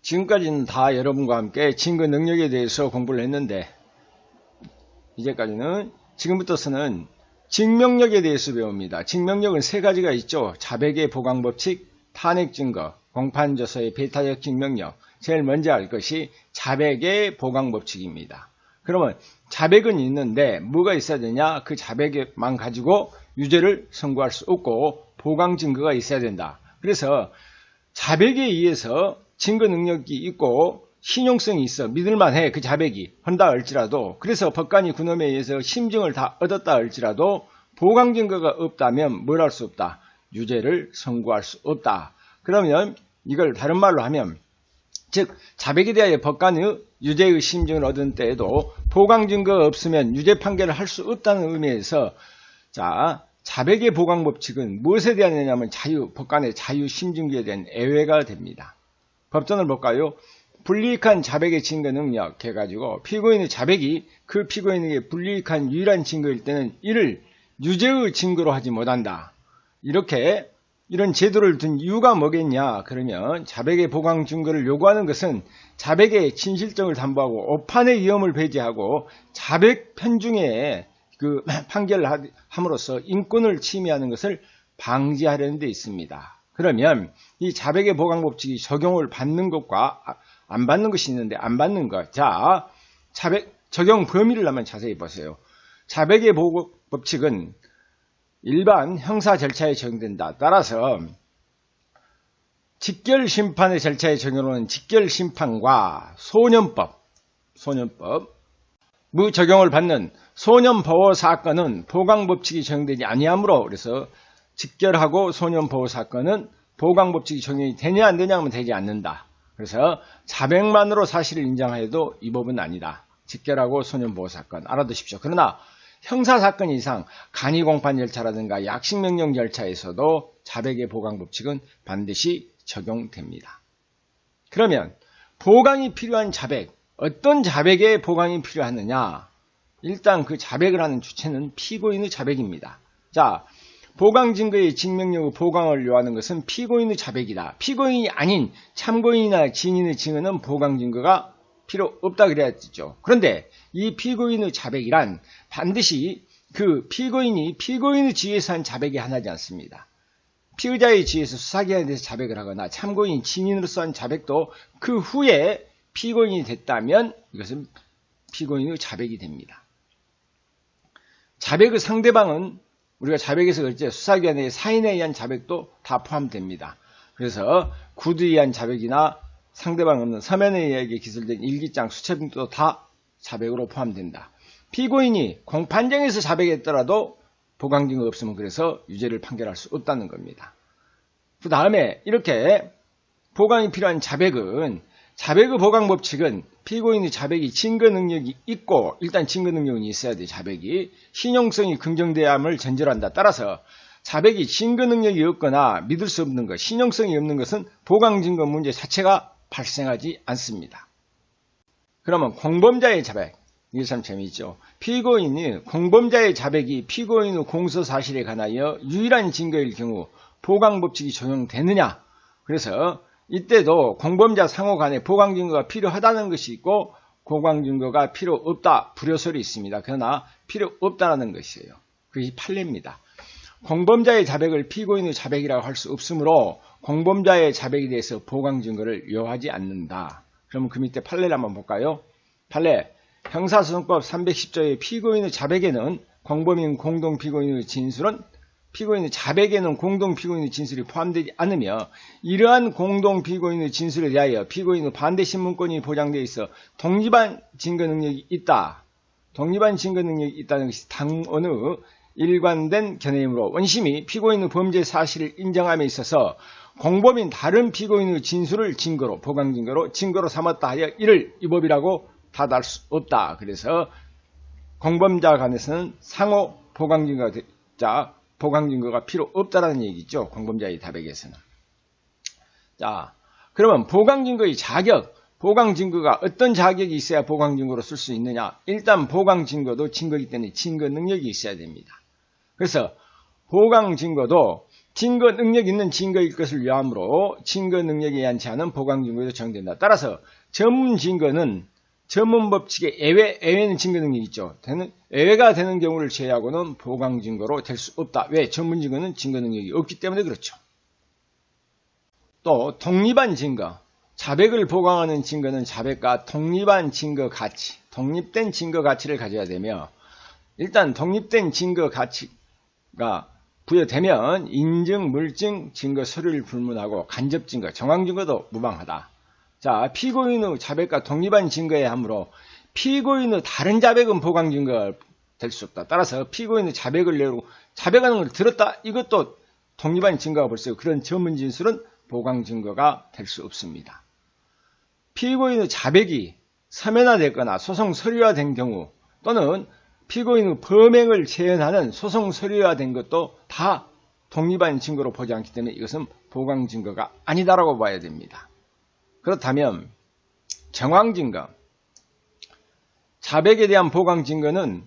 지금까지는 다 여러분과 함께 증거 능력에 대해서 공부를 했는데 이제까지는 지금부터서는 증명력에 대해서 배웁니다. 증명력은 세 가지가 있죠. 자백의 보강법칙, 탄핵증거, 공판조서의 배타적 증명력. 제일 먼저 알 것이 자백의 보강법칙입니다. 그러면 자백은 있는데 뭐가 있어야 되냐? 그 자백만 가지고 유죄를 선고할 수 없고 보강증거가 있어야 된다. 그래서 자백에 의해서 증거 능력이 있고 신용성이 있어 믿을만해 그 자백이 한다 할지라도 그래서 법관이 그놈에 의해서 심증을 다 얻었다 할지라도 보강 증거가 없다면 뭘 할 수 없다. 유죄를 선고할 수 없다. 그러면 이걸 다른 말로 하면 즉 자백에 대하여 법관의 유죄의 심증을 얻은 때에도 보강 증거가 없으면 유죄 판결을 할 수 없다는 의미에서 자 자백의 보강 법칙은 무엇에 대한 애냐면 법관의 자유 심증주에 대한 예외가 됩니다. 법전을 볼까요? 불이익한 자백의 증거 능력 해가지고 피고인의 자백이 그 피고인에게 불이익한 유일한 증거일 때는 이를 유죄의 증거로 하지 못한다. 이런 제도를 둔 이유가 뭐겠냐? 그러면 자백의 보강 증거를 요구하는 것은 자백의 진실성을 담보하고 오판의 위험을 배제하고 자백 편중에 그 판결을 함으로써 인권을 침해하는 것을 방지하려는 데 있습니다. 그러면 이 자백의 보강 법칙이 적용을 받는 것과 안 받는 것이 있는데 안 받는 것. 자, 자백 적용 범위를 한번 자세히 보세요. 자백의 보강 법칙은 일반 형사 절차에 적용된다. 따라서 직결심판의 절차에 적용하는 직결심판과 소년법 적용을 받는 소년보호 사건은 보강법칙이 적용되지 아니하므로 그래서 직결하고 소년보호 사건은 보강법칙이 적용이 되냐 안 되냐 하면 되지 않는다. 그래서 자백만으로 사실을 인정하여도 이 법은 아니다. 직결하고 소년보호 사건 알아두십시오. 그러나 형사사건 이상 간이공판 절차라든가 약식명령 절차에서도 자백의 보강법칙은 반드시 적용됩니다. 그러면 보강이 필요한 자백, 어떤 자백에 보강이 필요하느냐? 일단 그 자백을 하는 주체는 피고인의 자백입니다. 자, 보강 증거의 증명력의 보강을 요하는 것은 피고인의 자백이다. 피고인이 아닌 참고인이나 증인의 증언은 보강 증거가 필요 없다 그래야죠. 그런데 이 피고인의 자백이란 반드시 그 피고인이 피고인의 지위에서 한 자백이 하나지 않습니다. 피의자의 지위에서 수사기관에 대해서 자백을 하거나 참고인 증인으로서 한 자백도 그 후에 피고인이 됐다면 이것은 피고인의 자백이 됩니다. 자백의 상대방은 우리가 자백에서 그랬죠. 수사기관의 사인에 의한 자백도 다 포함됩니다. 그래서 구두에 의한 자백이나 상대방 없는 서면에 의하게 기술된 일기장, 수첩등도 다 자백으로 포함된다. 피고인이 공판장에서 자백했더라도 보강증거 없으면 그래서 유죄를 판결할 수 없다는 겁니다. 그 다음에 이렇게 보강이 필요한 자백은 자백의 보강법칙은 피고인의 자백이 증거 능력이 있고 일단 증거 능력은 있어야 돼. 자백이 신용성이 긍정돼야 함을 전제한다. 따라서 자백이 증거 능력이 없거나 믿을 수 없는 것, 신용성이 없는 것은 보강증거 문제 자체가 발생하지 않습니다. 그러면 공범자의 자백, 이게 참 재미있죠. 피고인이 공범자의 자백이 피고인의 공소사실에 관하여 유일한 증거일 경우 보강법칙이 적용되느냐? 그래서 이때도 공범자 상호 간에 보강증거가 필요하다는 것이 있고 보강증거가 필요 없다, 불효설이 있습니다. 그러나 필요 없다는 것이에요. 그것이 판례입니다. 공범자의 자백을 피고인의 자백이라고 할 수 없으므로 공범자의 자백에 대해서 보강증거를 요하지 않는다. 그러면 그 밑에 판례를 한번 볼까요? 판례 형사소송법 310조의 피고인의 자백에는 공범인 공동피고인의 진술은 피고인의 자백에는 공동피고인의 진술이 포함되지 않으며 이러한 공동피고인의 진술에 대하여 피고인의 반대신문권이 보장되어 있어 독립한 증거 능력이 있다. 독립한 증거 능력이 있다는 것이 당언의 일관된 견해이므로 원심이 피고인의 범죄 사실을 인정함에 있어서 공범인 다른 피고인의 진술을 증거로 보강증거로 증거로 삼았다 하여 이를 위법이라고 탓할 수 없다. 그래서 공범자 간에서는 상호 보강증거가 필요 없다라는 얘기죠. 공범자의 자백에서는. 자, 그러면 보강증거의 자격, 보강증거가 어떤 자격이 있어야 보강증거로 쓸 수 있느냐? 일단 보강증거도 증거이기 때문에 증거 능력이 있어야 됩니다. 그래서 보강증거도 증거 능력 있는 증거일 것을 요하므로 증거 능력에 의한 제한은 보강증거에도 적용된다. 따라서 전문 증거는 전문 법칙의 예외는 증거 능력이 있죠. 예외가 되는 경우를 제외하고는 보강증거로 될 수 없다. 왜? 전문 증거는 증거 능력이 없기 때문에 그렇죠. 또 독립한 증거, 자백을 보강하는 증거는 자백과 독립한 증거 가치, 독립된 증거 가치를 가져야 되며, 일단 독립된 증거 가치가 부여되면 인증, 물증, 증거 서류를 불문하고 간접 증거, 정황 증거도 무방하다. 자, 피고인의 자백과 독립한 증거에 하므로 피고인의 다른 자백은 보강 증거가 될 수 없다. 따라서 피고인의 자백을 내고 자백하는 걸 들었다. 이것도 독립한 증거가 벌써 그런 전문 진술은 보강 증거가 될 수 없습니다. 피고인의 자백이 서면화됐거나 소송 서류화된 경우 또는 피고인의 범행을 재현하는 소송 서류화된 것도 다 독립한 증거로 보지 않기 때문에 이것은 보강 증거가 아니다라고 봐야 됩니다. 그렇다면 정황 증거, 자백에 대한 보강 증거는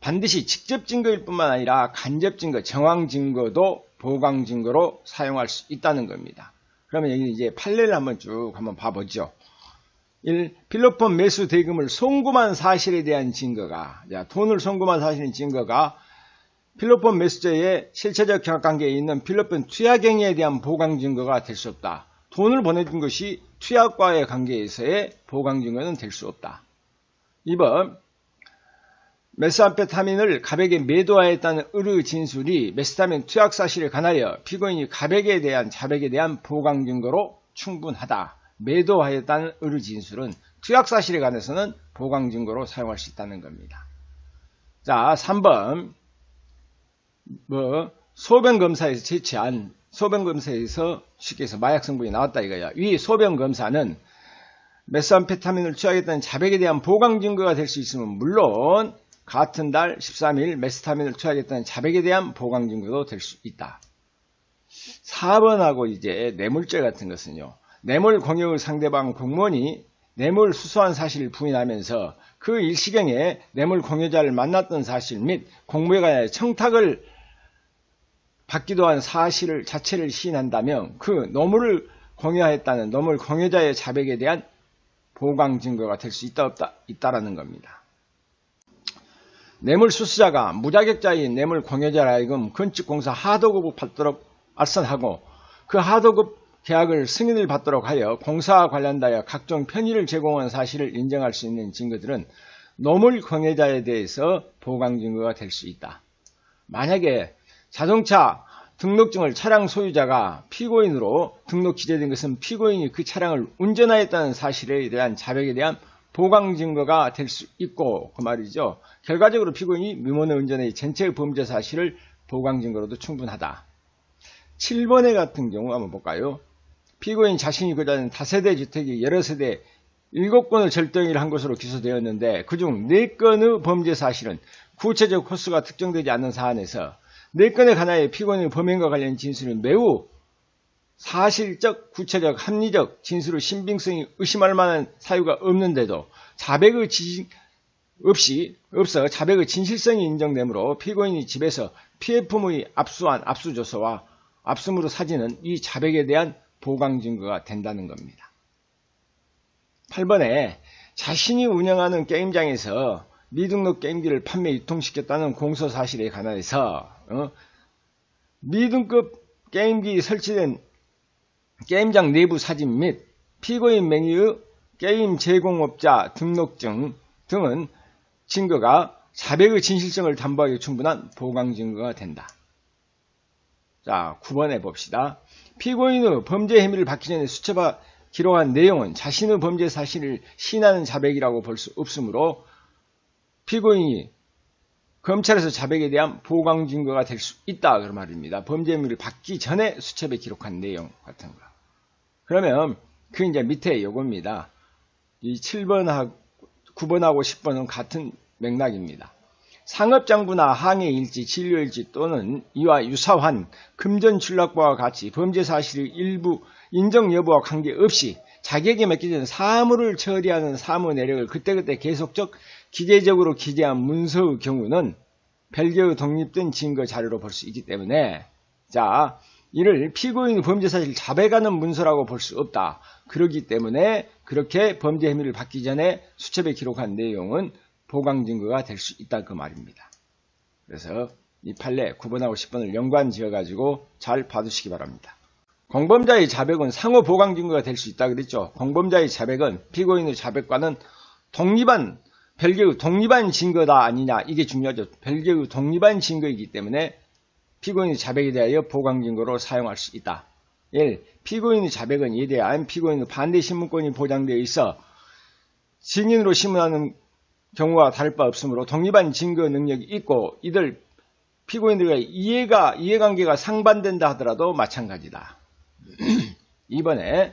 반드시 직접 증거일 뿐만 아니라 간접 증거, 정황 증거도 보강 증거로 사용할 수 있다는 겁니다. 그러면 여기 이제 판례를 한번 봐보죠. 1. 필로폰 매수 대금을 송금한 사실에 대한 증거가, 돈을 송금한 사실의 증거가 필로폰 매수자의 실체적 경합관계에 있는 필로폰 투약행위에 대한 보강 증거가 될 수 없다. 돈을 보내준 것이 투약과의 관계에서의 보강 증거는 될 수 없다. 2번, 메스암페타민을 가백에 매도하였다는 의뢰 진술이 메스타민 투약 사실에 관하여 피고인이 가백에 대한 자백에 대한 보강 증거로 충분하다. 매도하였다는 의뢰 진술은 투약 사실에 관해서는 보강 증거로 사용할 수 있다는 겁니다. 자, 3번, 소변검사에서 채취한 소변검사에서 쉽게 해서 마약 성분이 나왔다 이거야. 위 소변검사는 메스암페타민을 투약했다는 자백에 대한 보강 증거가 될 수 있으면 물론 같은 달 13일 메스타민을 투약했다는 자백에 대한 보강 증거도 될 수 있다. 4번하고 이제 뇌물죄 같은 것은요. 뇌물 공여의 상대방 공무원이 뇌물 수수한 사실을 부인하면서 그 일시경에 뇌물 공여자를 만났던 사실 및 공무에 관하여 청탁을 받기도 한 사실 자체를 시인한다면 그 뇌물을 공여했다는 뇌물 공여자의 자백에 대한 보강 증거가 될 수 있다 없다 있다라는 겁니다. 뇌물 수수자가 무자격자인 뇌물 공여자라 하여금 건축공사 하도급을 받도록 알선하고 그 하도급 계약을 승인을 받도록 하여 공사와 관련하여 각종 편의를 제공한 사실을 인정할 수 있는 증거들은 뇌물 공여자에 대해서 보강 증거가 될 수 있다. 만약에 자동차 등록증을 차량 소유자가 피고인으로 등록 기재된 것은 피고인이 그 차량을 운전하였다는 사실에 대한 자백에 대한 보강 증거가 될 수 있고 그 말이죠. 결과적으로 피고인이 미모의 운전의 전체 범죄 사실을 보강 증거로도 충분하다. 7번에 같은 경우 한번 볼까요? 피고인 자신이 거주하는 다세대 주택이 여러 세대 7건을 절도행위를 한 것으로 기소되었는데 그중 4건의 범죄 사실은 구체적 호수가 특정되지 않는 사안에서 4건에 관하여 피고인의 범행과 관련 진술은 매우 사실적, 구체적, 합리적 진술의 신빙성이 의심할 만한 사유가 없는데도 자백의 자백의 진실성이 인정되므로 피고인이 집에서 피해품의 압수한 압수조서와 압수물의 사진은 이 자백에 대한 보강 증거가 된다는 겁니다. 8번에 자신이 운영하는 게임장에서 미등록 게임기를 판매 유통시켰다는 공소 사실에 관하여서 미등급 게임기 설치된 게임장 내부 사진 및 피고인 명의의 게임 제공업자 등록증 등은 증거가 자백의 진실성을 담보하기 충분한 보강 증거가 된다. 자, 9번에 봅시다. 피고인의 범죄 혐의를 받기 전에 수첩화 기록한 내용은 자신의 범죄 사실을 시인하는 자백이라고 볼 수 없으므로 피고인이 검찰에서 자백에 대한 보강 증거가 될 수 있다 그런 말입니다. 범죄 혐의를 받기 전에 수첩에 기록한 내용 같은 거. 그러면 그 이제 밑에 요겁니다. 이 7번하고 9번하고 10번은 같은 맥락입니다. 상업장부나 항해일지, 진료일지 또는 이와 유사한 금전출납과와 같이 범죄 사실의 일부 인정 여부와 관계없이 자기에게 맡겨진 사무를 처리하는 사무 내력을 그때그때 계속적 기계적으로 기재한 문서의 경우는 별개의 독립된 증거 자료로 볼 수 있기 때문에 자 이를 피고인의 범죄사실 자백하는 문서라고 볼 수 없다. 그렇기 때문에 그렇게 범죄 혐의를 받기 전에 수첩에 기록한 내용은 보강증거가 될 수 있다 그 말입니다. 그래서 이 판례 9번하고 10번을 연관 지어가지고 잘 봐두시기 바랍니다. 공범자의 자백은 상호 보강증거가 될 수 있다 그랬죠. 공범자의 자백은 피고인의 자백과는 별개의 독립한 증거다 아니냐, 이게 중요하죠. 별개의 독립한 증거이기 때문에 피고인의 자백에 대하여 보강증거로 사용할 수 있다. 1. 피고인의 자백은 이에 대한 피고인의 반대 신문권이 보장되어 있어 증인으로 신문하는 경우와 다를 바 없으므로 독립한 증거 능력이 있고 이들 피고인들과의 이해관계가 상반된다 하더라도 마찬가지다. 2번에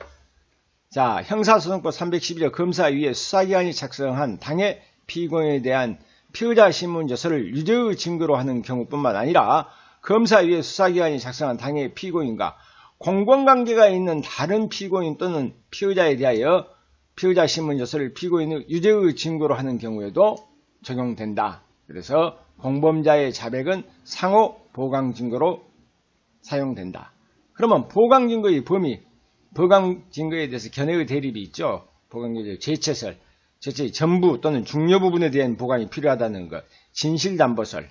자, 형사소송법 312조 검사위에 수사기관이 작성한 당해 피고인에 대한 피의자 신문조서를 유죄의 증거로 하는 경우뿐만 아니라 검사위에 수사기관이 작성한 당해 피고인과 공범관계가 있는 다른 피고인 또는 피의자에 대하여 피의자 신문조서를 피고인의 유죄의 증거로 하는 경우에도 적용된다. 그래서 공범자의 자백은 상호 보강증거로 사용된다. 그러면 보강증거의 범위, 보강증거에 대해서 견해의 대립이 있죠. 보강증거의 제체설, 제체의 전부 또는 중요 부분에 대한 보강이 필요하다는 것, 진실담보설.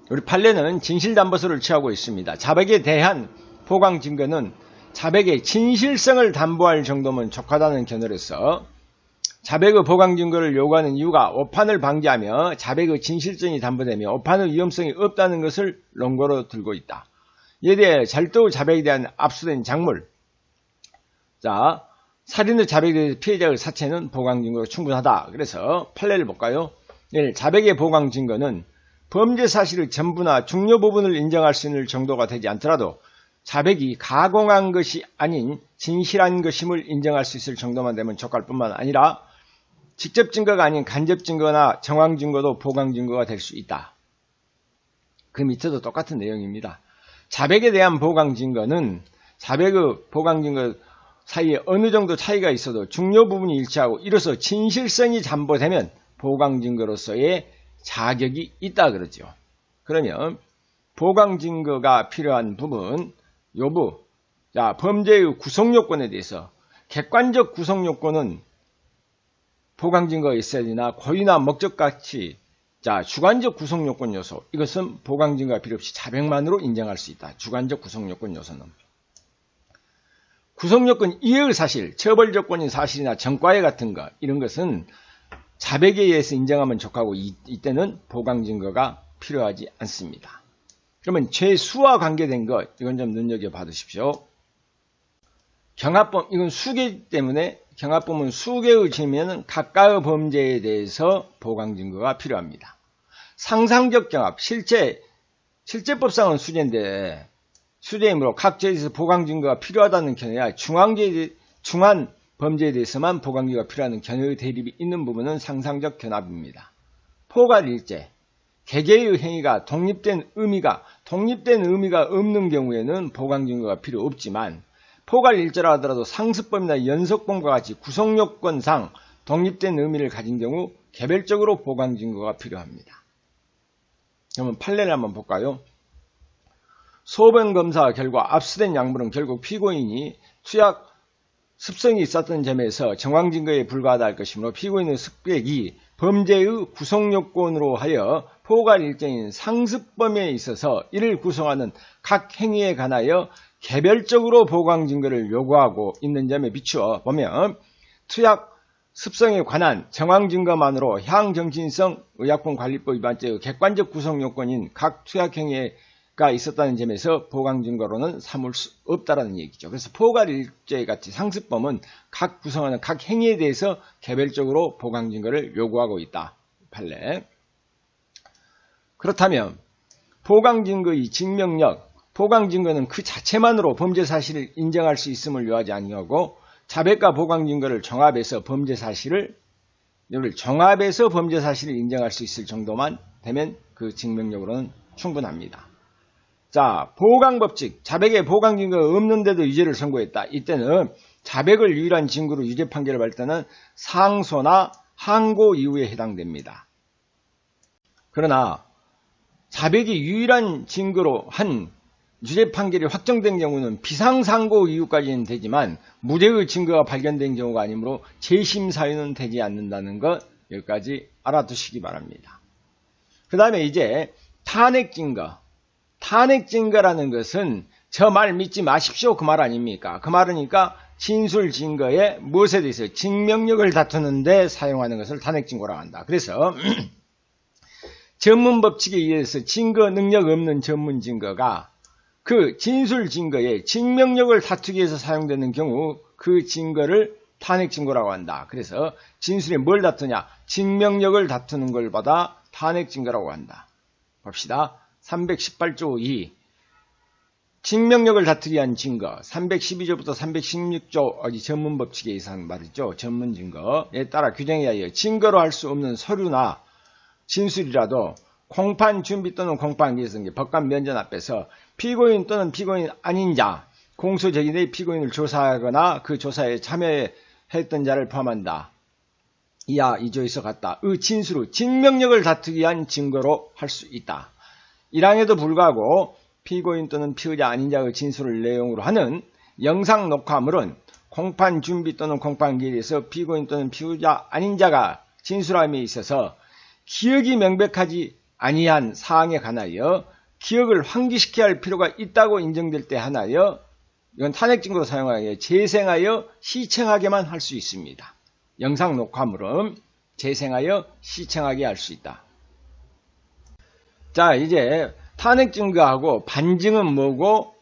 우리 판례는 진실담보설을 취하고 있습니다. 자백에 대한 보강증거는 자백의 진실성을 담보할 정도면 족하다는 견해로서 자백의 보강증거를 요구하는 이유가 오판을 방지하며 자백의 진실성이 담보되며 오판의 위험성이 없다는 것을 논거로 들고 있다. 이에 대해 절도 자백에 대한 압수된 작물, 자, 살인의 자백에 대해 피해자의 사체는 보강증거로 충분하다. 그래서 판례를 볼까요? 1. 자백의 보강증거는 범죄 사실의 전부나 중요 부분을 인정할 수 있는 정도가 되지 않더라도 자백이 가공한 것이 아닌 진실한 것임을 인정할 수 있을 정도만 되면 족할 뿐만 아니라 직접 증거가 아닌 간접 증거나 정황 증거도 보강 증거가 될 수 있다. 그 밑에도 똑같은 내용입니다. 자백에 대한 보강 증거는 자백의 보강 증거 사이에 어느 정도 차이가 있어도 중요 부분이 일치하고 이로써 진실성이 담보되면 보강 증거로서의 자격이 있다 그러죠. 그러면 보강 증거가 필요한 부분 요부, 자, 범죄의 구성 요건에 대해서 객관적 구성 요건은 보강 증거가 있어야 되나 고의나 목적 가치, 자, 주관적 구성 요건 요소, 이것은 보강 증거가 필요 없이 자백만으로 인정할 수 있다. 주관적 구성 요건 요소는 구성 요건 이해의 사실, 처벌 조건인 사실이나 전과의 같은 것, 이런 것은 자백에 의해서 인정하면 족하고 이때는 보강 증거가 필요하지 않습니다. 그러면 죄수와 관계된 것, 이건 좀 눈여겨봐 두십시오. 경합범, 이건 수개 때문에 경합범은 수개의 죄면 각각의 범죄에 대해서 보강 증거가 필요합니다. 상상적 경합, 실제법상은 수재인데 수재이므로 각 죄에 대해서 보강 증거가 필요하다는 견해야 중한 범죄에 대해서만 보강 증거가 필요한 견해의 대립이 있는 부분은 상상적 견합입니다. 포괄일죄, 개개의 행위가 독립된 의미가 없는 경우에는 보강 증거가 필요 없지만 포괄일죄라 하더라도 상습범이나 연속범과 같이 구성요건상 독립된 의미를 가진 경우 개별적으로 보강 증거가 필요합니다. 그러면 판례를 한번 볼까요? 소변 검사 결과 압수된 약물은 결국 피고인이 투약 습성이 있었던 점에서 정황 증거에 불과하다 할 것이므로 피고인의 습격이 범죄의 구성요건으로 하여 포괄일죄인 상습범에 있어서 이를 구성하는 각 행위에 관하여 개별적으로 보강 증거를 요구하고 있는 점에 비추어 보면 투약 습성에 관한 정황 증거만으로 향정신성 의약품 관리법 위반죄의 객관적 구성 요건인 각 투약 행위가 있었다는 점에서 보강 증거로는 삼을 수 없다라는 얘기죠. 그래서 포괄일죄 같이 상습범은 각 구성하는 각 행위에 대해서 개별적으로 보강 증거를 요구하고 있다. 판례. 그렇다면 보강 증거의 증명력, 보강 증거는 그 자체만으로 범죄 사실을 인정할 수 있음을 요하지 아니하고 자백과 보강 증거를 종합해서 범죄 사실을 인정할 수 있을 정도만 되면 그 증명력으로는 충분합니다. 자, 보강법칙, 자백에 보강 증거가 없는데도 유죄를 선고했다. 이때는 자백을 유일한 증거로 유죄 판결을 받을 때는 상소나 항고 이후에 해당됩니다. 그러나 자백이 유일한 증거로 한 유죄 판결이 확정된 경우는 비상상고 이유까지는 되지만 무죄의 증거가 발견된 경우가 아니므로 재심 사유는 되지 않는다는 것 여기까지 알아두시기 바랍니다. 그 다음에 이제 탄핵 증거. 탄핵 증거라는 것은 저 말 믿지 마십시오 그 말 아닙니까? 그 말이니까 진술 증거에 무엇에 대해서 증명력을 다투는데 사용하는 것을 탄핵 증거라고 한다. 그래서 전문 법칙에 의해서 증거 능력 없는 전문 증거가 그 진술 증거에 증명력을 다투기 위해서 사용되는 경우 그 증거를 탄핵 증거라고 한다. 그래서 진술에 뭘 다투냐? 증명력을 다투는 걸 받아 탄핵 증거라고 한다. 봅시다. 318조 2 증명력을 다투기 위한 증거 312조부터 316조 전문 법칙에 의해서 하는 말이죠. 전문 증거에 따라 규정에 의하여 증거로 할 수 없는 서류나 진술이라도 공판 준비 또는 공판 기획 법관 면전 앞에서 피고인 또는 피고인 아닌 자, 공소 제기의 피고인을 조사하거나 그 조사에 참여했던 자를 포함한다. 이하 2조에서 같다. 의 진술의 증명력을 다투기 위한 증거로 할 수 있다. 1항에도 불구하고 피고인 또는 피의자 아닌 자의 진술을 내용으로 하는 영상 녹화물은 공판 준비 또는 공판 기일에서 피고인 또는 피의자 아닌 자가 진술함에 있어서 기억이 명백하지 아니한 사항에 관하여 기억을 환기시켜야 할 필요가 있다고 인정될 때 하나여 이건 탄핵 증거로 사용하여 재생하여 시청하게만 할 수 있습니다. 영상 녹화물은 재생하여 시청하게 할 수 있다. 자, 이제 탄핵 증거하고 반증은 뭐고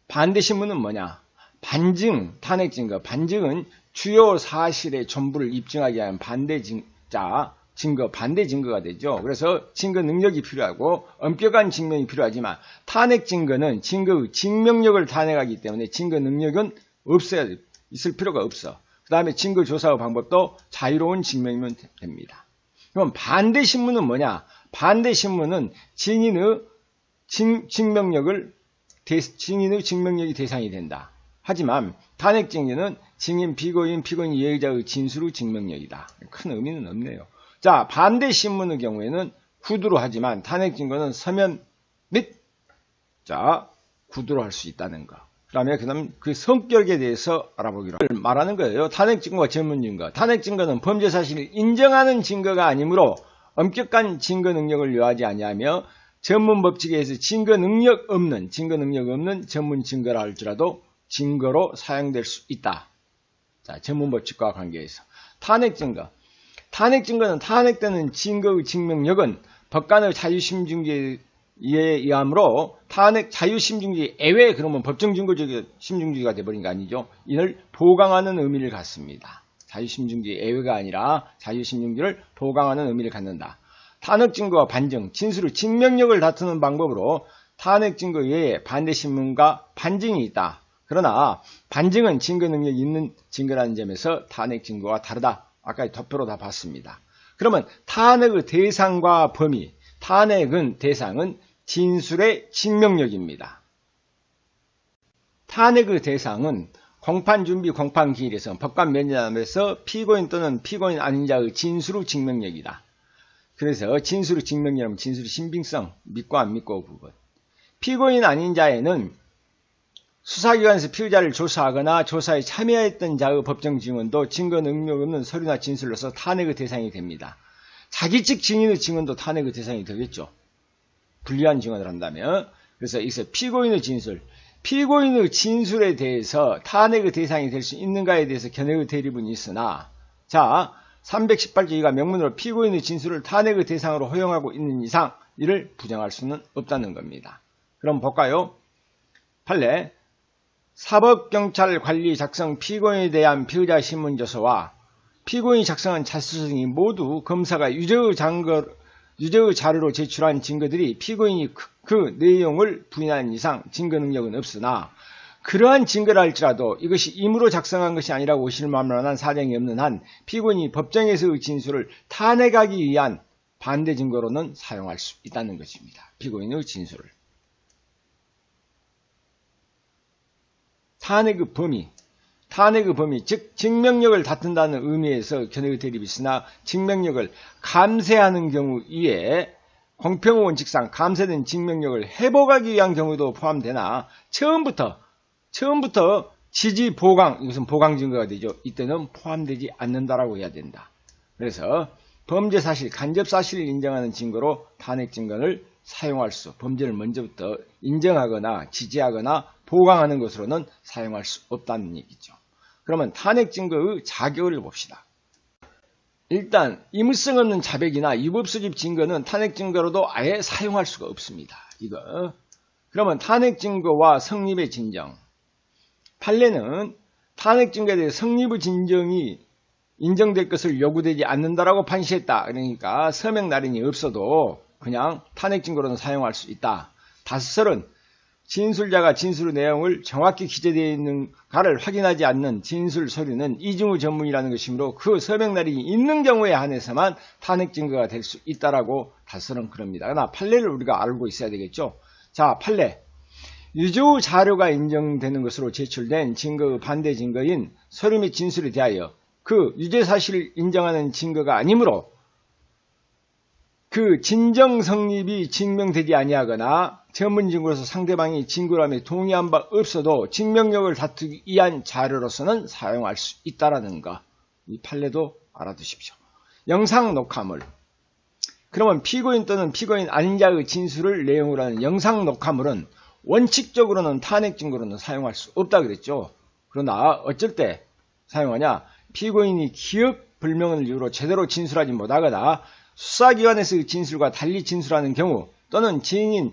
반대 신문은 뭐냐? 반증, 탄핵 증거. 반증은 주요 사실의 전부를 입증하기 위한 반대 증거, 반대 증거가 되죠. 그래서 증거 능력이 필요하고 엄격한 증명이 필요하지만 탄핵 증거는 증거의 증명력을 탄핵하기 때문에 증거 능력은 있을 필요가 없어. 그 다음에 증거 조사의 방법도 자유로운 증명이면 됩니다. 그럼 반대 신문은 뭐냐? 반대 신문은 증인의 증명력이 대상이 된다. 하지만 탄핵 증거는 증인, 피고인, 피고인 예의자의 진술의 증명력이다. 큰 의미는 없네요. 자, 반대 신문의 경우에는 구두로 하지만 탄핵 증거는 서면 및 구두로 할 수 있다는 거. 그다음 그 성격에 대해서 알아보기로 말하는 거예요. 탄핵 증거와 전문 증거. 탄핵 증거는 범죄 사실을 인정하는 증거가 아니므로 엄격한 증거 능력을 요하지 아니하며 전문 법칙에 의해서 증거 능력 없는 전문 증거라 할지라도 증거로 사용될 수 있다. 자, 전문 법칙과 관계해서 탄핵 증거. 탄핵 증거는 탄핵되는 증거의 증명력은 법관의 자유심증기에 의하므로 탄핵 자유심증기 애외 그러면 법정 증거적 심증기가 되어버린 거 아니죠. 이를 보강하는 의미를 갖습니다. 자유심증기 애외가 아니라 자유심증기를 보강하는 의미를 갖는다. 탄핵 증거와 반증, 진술의 증명력을 다투는 방법으로 탄핵 증거 외에 반대 신문과 반증이 있다. 그러나 반증은 증거 능력이 있는 증거라는 점에서 탄핵 증거와 다르다. 아까 도표로 다 봤습니다. 그러면 탄핵의 대상과 범위, 대상은 진술의 증명력입니다. 탄핵의 대상은 공판 준비, 공판 기일에서 법관 면전에서 피고인 또는 피고인 아닌 자의 진술의 증명력이다. 그래서 진술의 증명력은 진술의 신빙성, 믿고 안 믿고 부분. 피고인 아닌 자에는 수사기관에서 피의자를 조사하거나 조사에 참여했던 자의 법정 증언도 증거 능력 없는 서류나 진술로서 탄핵의 대상이 됩니다. 자기 측 증인의 증언도 탄핵의 대상이 되겠죠. 불리한 증언을 한다면. 그래서 여기서 피고인의 진술에 대해서 탄핵의 대상이 될 수 있는가에 대해서 견해의 대립은 있으나, 자, 318조 2가 명문으로 피고인의 진술을 탄핵의 대상으로 허용하고 있는 이상 이를 부정할 수는 없다는 겁니다. 그럼 볼까요? 판례 사법경찰관리 작성 피고인에 대한 피의자 신문조서와 피고인이 작성한 자수 등이 모두 검사가 유죄의 자료로 제출한 증거들이 피고인이 그 내용을 부인하는 이상 증거 능력은 없으나 그러한 증거라 할지라도 이것이 임의로 작성한 것이 아니라고 의심할 사정이 없는 한 피고인이 법정에서의 진술을 탄핵하기 위한 반대 증거로는 사용할 수 있다는 것입니다. 피고인의 진술을. 탄핵의 범위, 즉 증명력을 다툰다는 의미에서 견해의 대립이 있으나 증명력을 감세하는 경우 이에 공평 원칙상 감세된 증명력을 회복하기 위한 경우도 포함되나 처음부터 지지 보강, 이것은 보강 증거가 되죠. 이때는 포함되지 않는다라고 해야 된다. 그래서 범죄 사실, 간접 사실을 인정하는 증거로 탄핵 증거를 사용할 수, 범죄를 먼저부터 인정하거나 지지하거나 보강하는 것으로는 사용할 수 없다는 얘기죠. 그러면 탄핵 증거의 자격을 봅시다. 일단 의무성 없는 자백이나 유법수집 증거는 탄핵 증거로도 아예 사용할 수가 없습니다. 이거. 그러면 탄핵 증거와 성립의 진정. 판례는 탄핵 증거에 대해 성립의 진정이 인정될 것을 요구되지 않는다라고 판시했다. 그러니까 서명 날인이 없어도 그냥 탄핵 증거로는 사용할 수 있다. 다섯설은 진술자가 진술의 내용을 정확히 기재되어 있는가를 확인하지 않는 진술 서류는 이중의 전문이라는 것이므로 그 서명 날인이 있는 경우에 한해서만 탄핵 증거가 될 수 있다라고 다섯설은 그럽니다. 그러나 판례를 우리가 알고 있어야 되겠죠. 자, 판례. 유죄 자료가 인정되는 것으로 제출된 증거의 반대 증거인 서류 및 진술에 대하여 그 유죄 사실을 인정하는 증거가 아니므로 그 진정 성립이 증명되지 아니하거나 전문 증거로서 상대방이 증거함에 동의한 바 없어도 증명력을 다투기 위한 자료로서는 사용할 수 있다라는 거. 이 판례도 알아두십시오. 영상 녹화물. 그러면 피고인 또는 피고인 아닌 자의 진술을 내용으로 하는 영상 녹화물은 원칙적으로는 탄핵 증거로는 사용할 수 없다 그랬죠. 그러나 어쩔 때 사용하냐? 피고인이 기억 불명을 이유로 제대로 진술하지 못하거나 수사기관에서의 진술과 달리 진술하는 경우 또는 증인이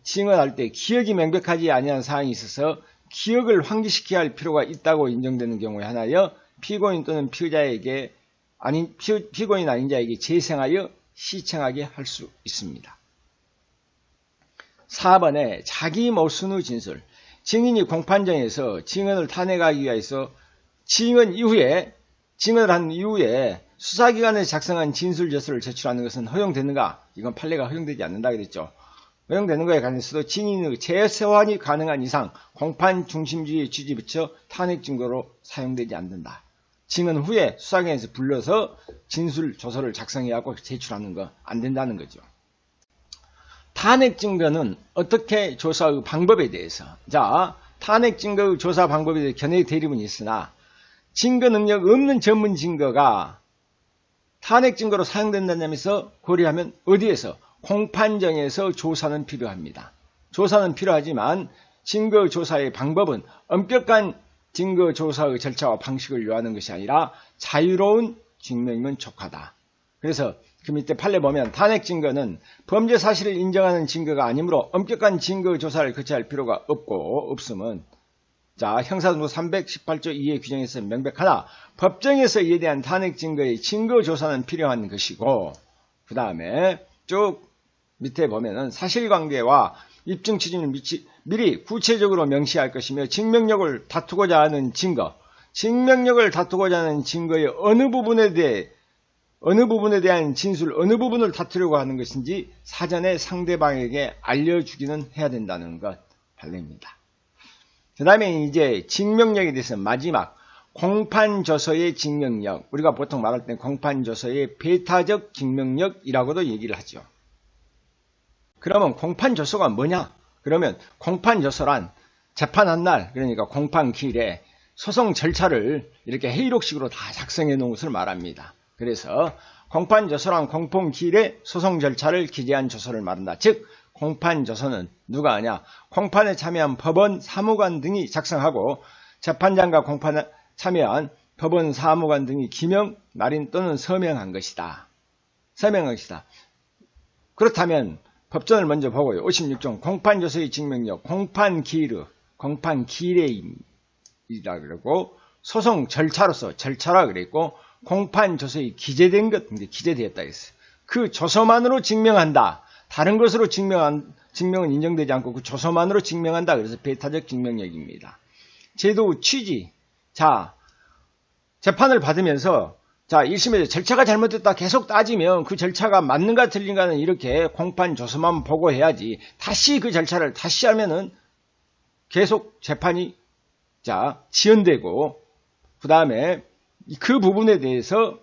증언할 때 기억이 명백하지 아니한 사항이 있어서 기억을 환기시켜야 할 필요가 있다고 인정되는 경우에 하나여 피고인 또는 피고인 아닌 자에게 재생하여 시청하게 할 수 있습니다. 4번에 자기 모순의 진술. 증인이 공판정에서 증언을 탄핵하기 위해서 증언을 한 이후에 수사기관에 작성한 진술서를 제출하는 것은 허용되는가? 이건 판례가 허용되지 않는다 그랬죠. 허용되는 것에 관해서도 증인의 재소환이 가능한 이상 공판 중심주의 취지에 비춰 탄핵 증거로 사용되지 않는다. 증언 후에 수사기관에서 불러서 진술 조서를 작성해갖고 제출하는 거 안 된다는 거죠. 탄핵 증거는 어떻게 조사의 방법에 대해서. 자, 탄핵 증거의 조사 방법에 대해 견해 대립은 있으나 증거 능력 없는 전문 증거가 탄핵 증거로 사용된다면서 고려하면 어디에서? 공판정에서 조사는 필요합니다. 조사는 필요하지만 증거 조사의 방법은 엄격한 증거 조사의 절차와 방식을 요하는 것이 아니라 자유로운 증명이면 족하다. 그래서 그 밑에 판례 보면 탄핵 증거는 범죄 사실을 인정하는 증거가 아니므로 엄격한 증거 조사를 거쳐야 할 필요가 없음은 자, 형사등록 318조 2의 규정에서 명백하나 법정에서 이에 대한 탄핵 증거의 증거 조사는 필요한 것이고 그 다음에 쭉 밑에 보면은 사실관계와 입증 취지를 미리 구체적으로 명시할 것이며 증명력을 다투고자 하는 증명력을 다투고자 하는 증거의 어느 부분에 대한 진술, 어느 부분을 다투려고 하는 것인지 사전에 상대방에게 알려주기는 해야 된다는 것 판례입니다. 그 다음에 이제 증명력에 대해서 마지막 공판조서의 증명력, 우리가 보통 말할 때 공판조서의 배타적 증명력이라고도 얘기를 하죠. 그러면 공판조서가 뭐냐? 그러면 공판조서란 재판한 날, 그러니까 공판기일에 소송 절차를 이렇게 회의록식으로 다 작성해 놓은 것을 말합니다. 그래서 공판조서란 공판기일에 소송 절차를 기재한 조서를 말한다. 즉 공판조서는 누가 하냐? 공판에 참여한 법원 사무관 등이 작성하고 재판장과 공판에 참여한 법원 사무관 등이 기명, 날인 또는 서명한 것이다. 그렇다면 법전을 먼저 보고요. 56종 공판조서의 증명력, 공판기일이라 그러고 소송 절차로서 절차라 그랬고 공판조서에 기재된 것, 기재되었다 했어요. 그 조서만으로 증명한다. 다른 것으로 증명은 인정되지 않고 그 조서만으로 증명한다. 그래서 배타적 증명력입니다. 제도 취지. 자, 재판을 받으면서 자, 1심에서 절차가 잘못됐다 계속 따지면 그 절차가 맞는가 틀린가는 이렇게 공판 조서만 보고 해야지. 다시 그 절차를 다시 하면은 계속 재판이 자, 지연되고 그 다음에 그 부분에 대해서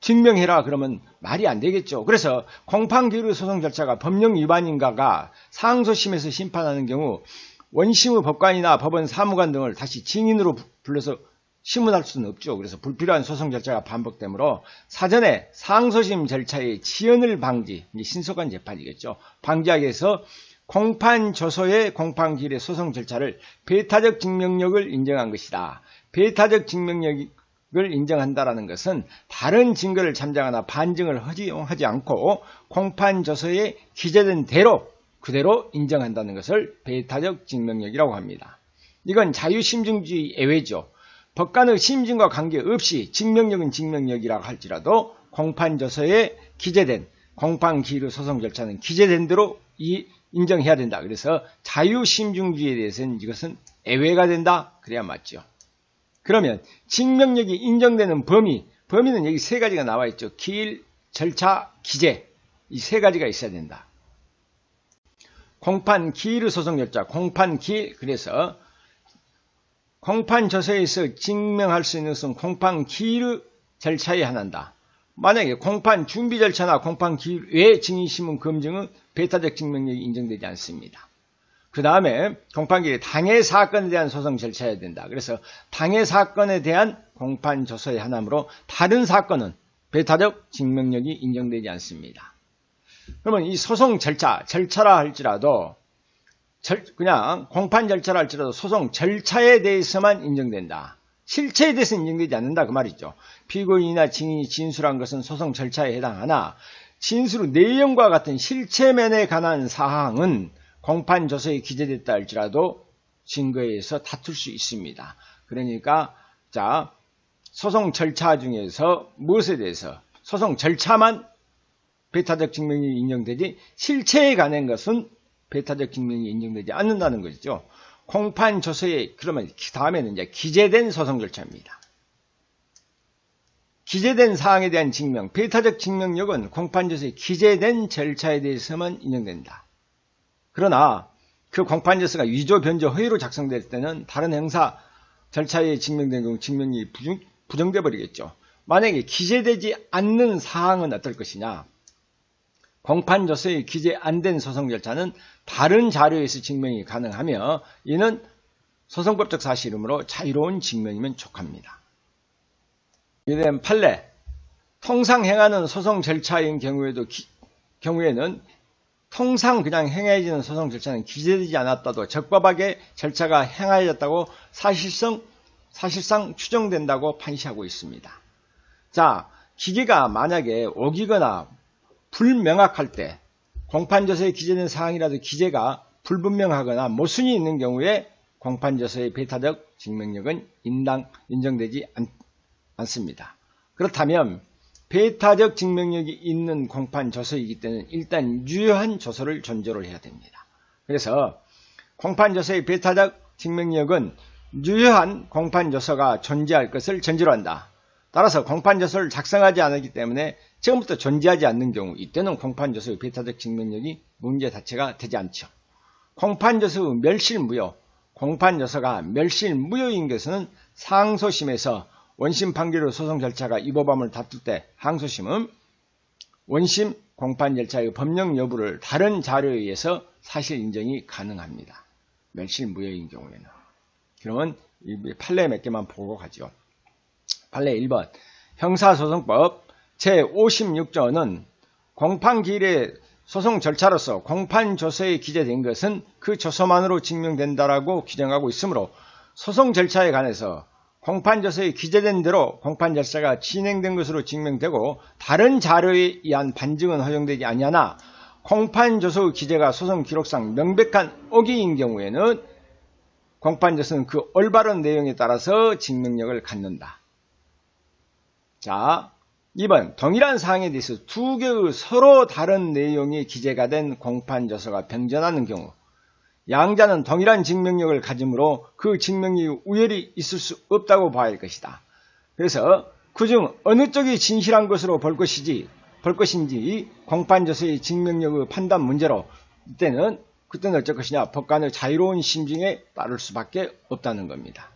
증명해라 그러면 말이 안 되겠죠. 그래서 공판기일의 소송 절차가 법령 위반인가가 상소심에서 심판하는 경우 원심의 법관이나 법원 사무관 등을 다시 증인으로 불러서 심문할 수는 없죠. 그래서 불필요한 소송 절차가 반복되므로 사전에 상소심 절차의 지연을 방지, 신속한 재판이겠죠. 방지하기 위해서 공판조서의 공판기일의 소송 절차를 배타적 증명력을 인정한 것이다. 배타적 증명력을 인정한다라는 것은 다른 증거를 참작하나 반증을 허용하지 않고 공판조서에 기재된 대로 그대로 인정한다는 것을 배타적 증명력이라고 합니다. 이건 자유심증주의 예외죠. 법관의 심증과 관계없이 증명력은 증명력이라고 할지라도 공판조서에 기재된 공판기일의 소송 절차는 기재된 대로 인정해야 된다. 그래서 자유심증주의에 대해서는 이것은 예외가 된다. 그래야 맞죠. 그러면 증명력이 인정되는 범위는 여기 세 가지가 나와 있죠. 기일, 절차, 기재. 이 세 가지가 있어야 된다. 공판기일의 소송 절차, 공판기일. 그래서 공판조서에서 증명할 수 있는 것은 공판기일의 절차에 한한다. 만약에 공판준비 절차나 공판기일 외 증인신문 검증은 배타적 증명력이 인정되지 않습니다. 그 다음에 공판기일의 당해 사건에 대한 소송 절차여야 된다. 그래서 당해 사건에 대한 공판조서에 한하므로 다른 사건은 배타적 증명력이 인정되지 않습니다. 그러면 이 소송 절차라 할지라도 그냥 공판 절차라 할지라도 소송 절차에 대해서만 인정된다. 실체에 대해서는 인정되지 않는다 그 말이죠. 피고인이나 증인이 진술한 것은 소송 절차에 해당하나 진술의 내용과 같은 실체면에 관한 사항은 공판조서에 기재됐다 할지라도 증거에 의해서 다툴 수 있습니다. 그러니까 소송 절차 중에서 무엇에 대해서 소송 절차만 배타적 증명력이 인정되지 실체에 관한 것은 배타적 증명이 인정되지 않는다는 것이죠. 공판조서에 그러면 다음에는 이제 기재된 소송 절차입니다. 기재된 사항에 대한 증명, 배타적 증명력은 공판조서에 기재된 절차에 대해서만 인정된다. 그러나 그 공판조서가 위조, 변조, 허위로 작성될 때는 다른 행사 절차에 증명된 경우 증명이 부정돼 버리겠죠. 만약에 기재되지 않는 사항은 어떨 것이냐? 공판조서에 기재 안 된 소송 절차는 다른 자료에서 증명이 가능하며 이는 소송법적 사실이므로 자유로운 증명이면 족합니다. 이된 판례, 통상 행하는 소송 절차인 경우에는 통상 그냥 행해지는 소송 절차는 기재되지 않았다도 적법하게 절차가 행하여졌다고 사실상 추정된다고 판시하고 있습니다. 자, 기계가 만약에 어기거나 불명확할 때 공판조서에 기재된 사항이라도 기재가 불분명하거나 모순이 있는 경우에 공판조서의 배타적 증명력은 인정되지 않습니다. 그렇다면 배타적 증명력이 있는 공판조서이기 때문에 일단 유효한 조서를 존재로 해야 됩니다. 그래서 공판조서의 배타적 증명력은 유효한 공판조서가 존재할 것을 전제로 한다. 따라서 공판조서를 작성하지 않았기 때문에 처음부터 존재하지 않는 경우 이때는 공판조서의 배타적 증명력이 문제 자체가 되지 않죠. 공판조서의 멸실무효, 공판조서가 멸실무효인 것은 상소심에서 원심 판결의 소송 절차가 위법함을 다툴 때 항소심은 원심 공판 절차의 법령 여부를 다른 자료에 의해서 사실 인정이 가능합니다. 멸실무효인 경우에는. 그러면 이 판례 몇 개만 보고 가죠. 판례 1번 형사소송법 제56조는 공판기일의 소송 절차로서 공판조서에 기재된 것은 그 조서만으로 증명된다라고 규정하고 있으므로 소송 절차에 관해서 공판조서에 기재된 대로 공판 절차가 진행된 것으로 증명되고 다른 자료에 의한 반증은 허용되지 아니하나 공판조서의 기재가 소송 기록상 명백한 오기인 경우에는 공판조서는 그 올바른 내용에 따라서 증명력을 갖는다. 자, 2번 동일한 사항에 대해서 두 개의 서로 다른 내용이 기재가 된 공판조서가 병전하는 경우 양자는 동일한 증명력을 가지므로 그 증명이 우열이 있을 수 없다고 봐야 할 것이다. 그래서 그중 어느 쪽이 진실한 것으로 볼 것인지 공판조서의 증명력의 판단 문제로 그때는 어쩔 것이냐 법관의 자유로운 심증에 따를 수밖에 없다는 겁니다.